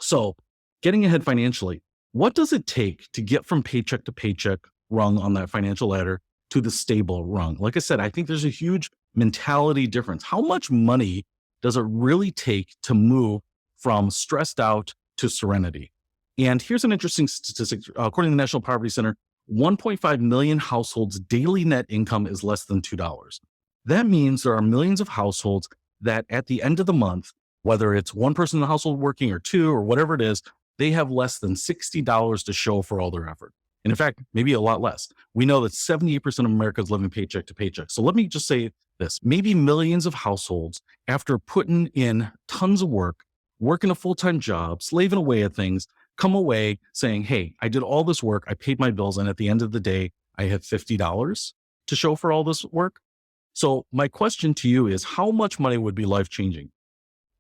So getting ahead financially, what does it take to get from paycheck to paycheck rung on that financial ladder to the stable rung? Like I said, I think there's a huge mentality difference. How much money does it really take to move from stressed out to serenity? And here's an interesting statistic. According to the National Poverty Center, 1.5 million households' daily net income is less than $2. That means there are millions of households that at the end of the month, whether it's one person in the household working or two or whatever it is, they have less than $60 to show for all their effort. And in fact, maybe a lot less. We know that 78% of Americans living paycheck to paycheck. So let me just say this, maybe millions of households, after putting in tons of work, working a full-time job, slaving away at things, come away saying, hey, I did all this work, I paid my bills, and at the end of the day, I have $50 to show for all this work. So my question to you is, how much money would be life-changing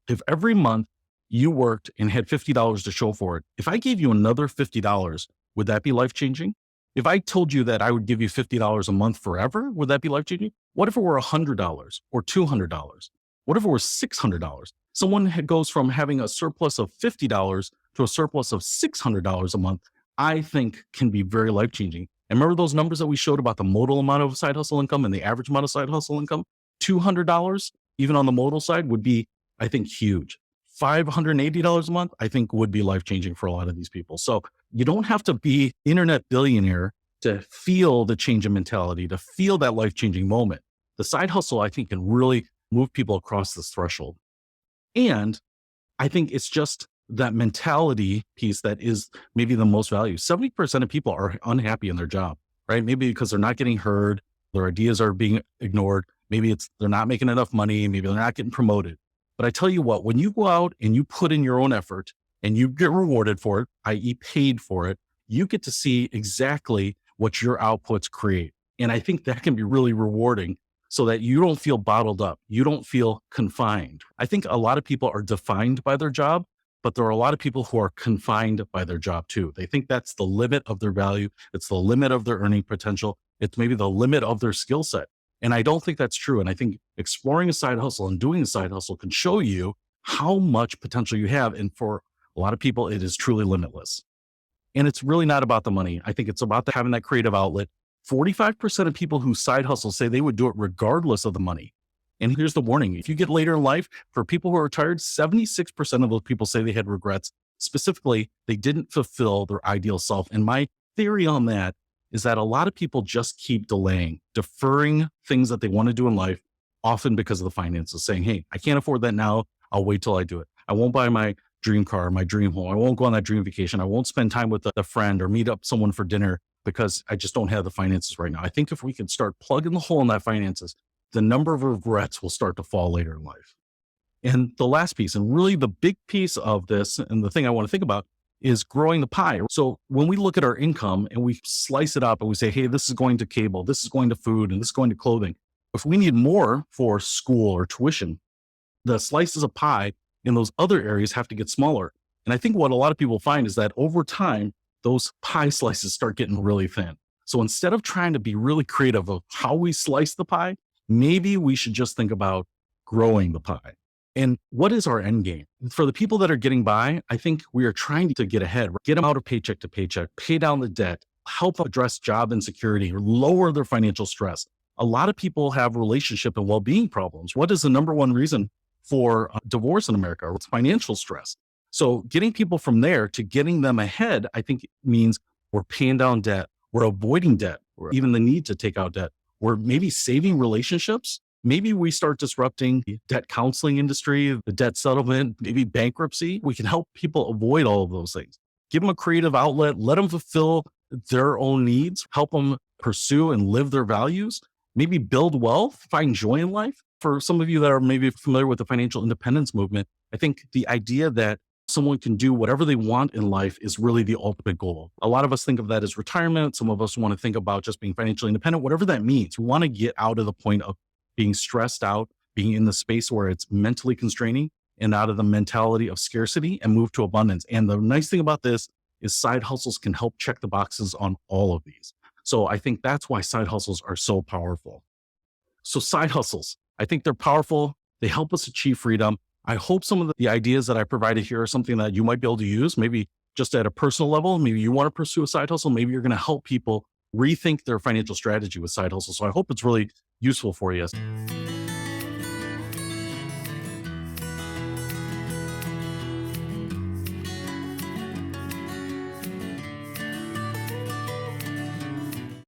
if every month you worked and had $50 to show for it? If I gave you another $50, would that be life-changing? If I told you that I would give you $50 a month forever, would that be life-changing? What if it were $100 or $200? What if it were $600? Someone goes from having a surplus of $50 to a surplus of $600 a month, I think can be very life-changing. And remember those numbers that we showed about the modal amount of side hustle income and the average amount of side hustle income? $200, even on the modal side, would be, I think, huge. $580 a month, I think, would be life-changing for a lot of these people. So you don't have to be internet billionaire to feel the change in mentality, to feel that life-changing moment. The side hustle, I think, can really move people across this threshold. And I think it's just that mentality piece that is maybe the most valued. 70% of people are unhappy in their job, right? Maybe because they're not getting heard, their ideas are being ignored. Maybe it's they're not making enough money. Maybe they're not getting promoted. But I tell you what, when you go out and you put in your own effort and you get rewarded for it, i.e. paid for it, you get to see exactly what your outputs create. And I think that can be really rewarding so that you don't feel bottled up. You don't feel confined. I think a lot of people are defined by their job, but there are a lot of people who are confined by their job too. They think that's the limit of their value. It's the limit of their earning potential. It's maybe the limit of their skill set. And I don't think that's true. And I think exploring a side hustle and doing a side hustle can show you how much potential you have. And for a lot of people, it is truly limitless. And it's really not about the money. I think it's about having that creative outlet. 45% of people who side hustle say they would do it regardless of the money. And here's the warning. If you get later in life, for people who are retired, 76% of those people say they had regrets. Specifically, they didn't fulfill their ideal self. And my theory on that is that a lot of people just keep delaying, deferring things that they want to do in life, often because of the finances, saying, hey, I can't afford that now. I'll wait till I do it. I won't buy my dream car, my dream home. I won't go on that dream vacation. I won't spend time with a friend or meet up someone for dinner because I just don't have the finances right now. I think if we can start plugging the hole in that finances, the number of regrets will start to fall later in life. And the last piece, and really the big piece of this, and the thing I want to think about, is growing the pie. So when we look at our income and we slice it up and we say, hey, this is going to cable, this is going to food, and this is going to clothing. If we need more for school or tuition, the slices of pie in those other areas have to get smaller. And I think what a lot of people find is that over time, those pie slices start getting really thin. So instead of trying to be really creative of how we slice the pie, maybe we should just think about growing the pie. And what is our end game? For the people that are getting by, I think we are trying to get ahead, get them out of paycheck to paycheck, pay down the debt, help address job insecurity, or lower their financial stress. A lot of people have relationship and well-being problems. What is the number one reason for divorce in America? It's financial stress. So getting people from there to getting them ahead, I think means we're paying down debt, we're avoiding debt, or even the need to take out debt. We're maybe saving relationships. Maybe we start disrupting the debt counseling industry, the debt settlement, maybe bankruptcy. We can help people avoid all of those things. Give them a creative outlet, let them fulfill their own needs, help them pursue and live their values, maybe build wealth, find joy in life. For some of you that are maybe familiar with the financial independence movement, I think the idea that someone can do whatever they want in life is really the ultimate goal. A lot of us think of that as retirement. Some of us want to think about just being financially independent, whatever that means. We want to get out of the point of being stressed out, being in the space where it's mentally constraining, and out of the mentality of scarcity and move to abundance. And the nice thing about this is side hustles can help check the boxes on all of these. So I think that's why side hustles are so powerful. So side hustles, I think they're powerful. They help us achieve freedom. I hope some of the ideas that I provided here are something that you might be able to use, maybe just at a personal level. Maybe you want to pursue a side hustle. Maybe you're going to help people rethink their financial strategy with side hustle. So I hope it's really useful for you.